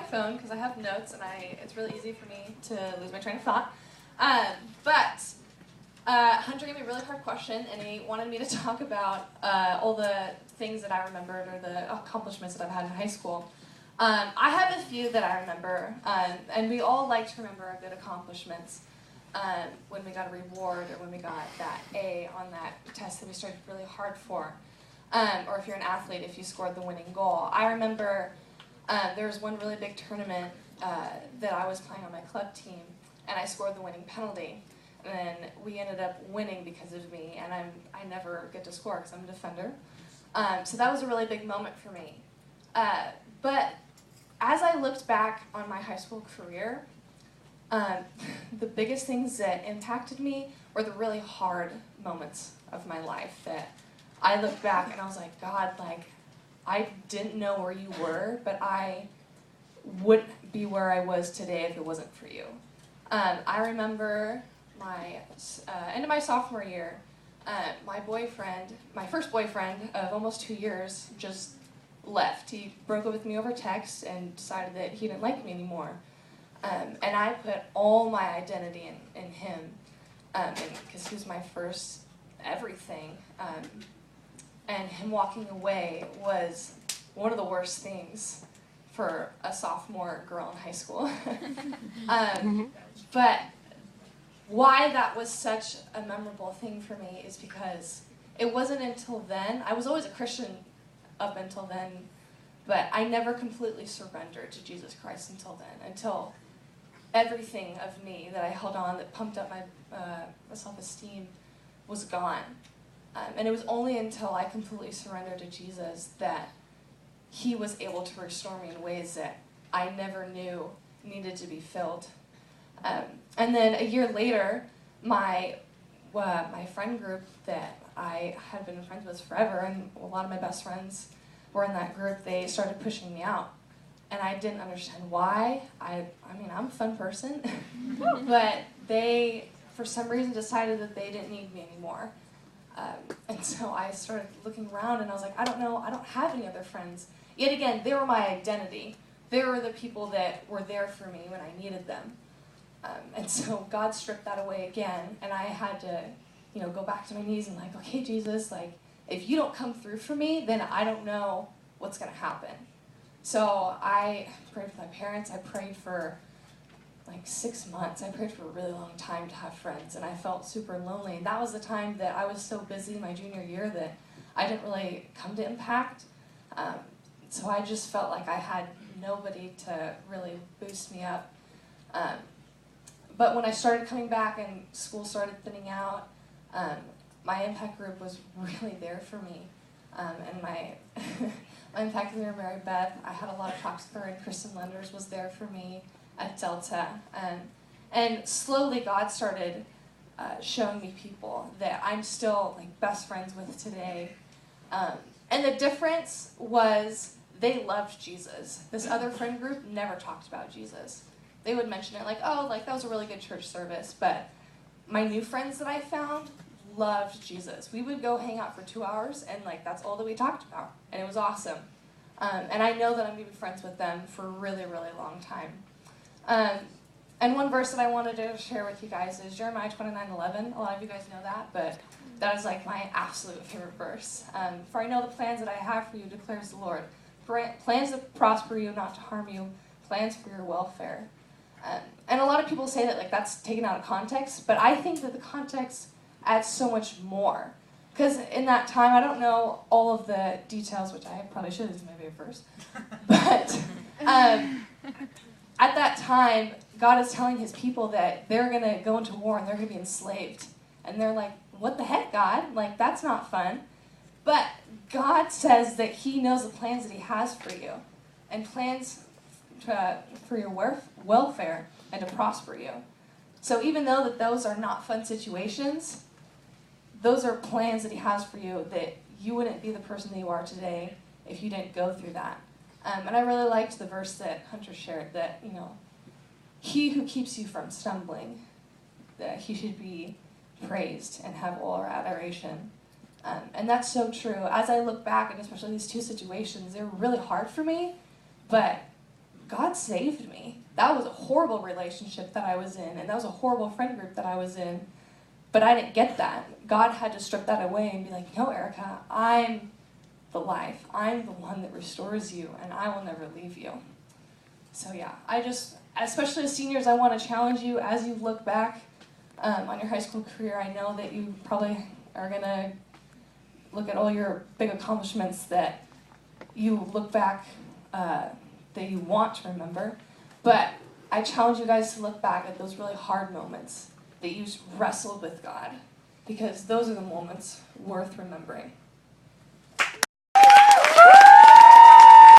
phone because I have notes, and it's really easy for me to lose my train of thought. But Hunter gave me a really hard question, and he wanted me to talk about all the things that I remembered or the accomplishments that I've had in high school. I have a few that I remember, and we all like to remember our good accomplishments. When we got a reward or when we got that A on that test that we started really hard for. Or if you're an athlete, if you scored the winning goal. I remember there was one really big tournament that I was playing on my club team, and I scored the winning penalty. And then we ended up winning because of me, and I never get to score because I'm a defender. So that was a really big moment for me. But as I looked back on my high school career, the biggest things that impacted me were the really hard moments of my life that I looked back and I was like, God, like, I didn't know where you were, but I wouldn't be where I was today if it wasn't for you. I remember my end of my sophomore year, my first boyfriend of almost 2 years, just left. He broke up with me over text and decided that he didn't like me anymore. And I put all my identity in him, because he was my first everything. And him walking away was one of the worst things for a sophomore girl in high school. But why that was such a memorable thing for me is because it wasn't until then, I was always a Christian up until then, but I never completely surrendered to Jesus Christ until then, until everything of me that I held on that pumped up my self-esteem was gone. And it was only until I completely surrendered to Jesus that he was able to restore me in ways that I never knew needed to be filled. And then a year later, my friend group that I had been friends with forever, and a lot of my best friends were in that group, they started pushing me out. And I didn't understand why. I mean, I'm a fun person. But they, for some reason, decided that they didn't need me anymore. And so I started looking around, and I was like, I don't know, I don't have any other friends. Yet again, they were my identity. They were the people that were there for me when I needed them. And so God stripped that away again, and I had to, go back to my knees and like, okay, Jesus, like, if you don't come through for me, then I don't know what's going to happen. So I prayed for my parents. I prayed for like 6 months. I prayed for a really long time to have friends, and I felt super lonely. And that was the time that I was so busy my junior year that I didn't really come to Impact. So I just felt like I had nobody to really boost me up. But when I started coming back and school started thinning out, my Impact group was really there for me. And my Impact leader, Mary Beth, I had a lot of talks with her, and Kristen Lenders was there for me at Delta. And slowly God started showing me people that I'm still like best friends with today. And the difference was they loved Jesus. This other friend group never talked about Jesus. They would mention it like, oh, like that was a really good church service. But my new friends that I found loved Jesus. We would go hang out for 2 hours, and like that's all that we talked about, and it was awesome. And I know that I'm going to be friends with them for a really, really long time. And one verse that I wanted to share with you guys is Jeremiah 29:11. A lot of you guys know that, but that is like my absolute favorite verse. For I know the plans that I have for you, declares the Lord. Plans to prosper you, not to harm you. Plans for your welfare. And a lot of people say that like that's taken out of context, but I think that the context adds so much more. Because in that time, I don't know all of the details, which I probably should have maybe first. But at that time, God is telling his people that they're going to go into war and they're going to be enslaved. And they're like, what the heck, God? Like, that's not fun. But God says that he knows the plans that he has for you. And plans for your welfare and to prosper you. So even though that those are not fun situations, those are plans that he has for you that you wouldn't be the person that you are today if you didn't go through that. And I really liked the verse that Hunter shared that, he who keeps you from stumbling, that he should be praised and have all our adoration. And that's so true. As I look back, and especially these two situations, they were really hard for me, but God saved me. That was a horrible relationship that I was in, and that was a horrible friend group that I was in. But I didn't get that. God had to strip that away and be like, no, Erica, I'm the life. I'm the one that restores you, and I will never leave you. So yeah, especially as seniors, I want to challenge you as you look back on your high school career. I know that you probably are going to look at all your big accomplishments that you look back that you want to remember. But I challenge you guys to look back at those really hard moments that you wrestled with God, because those are the moments worth remembering.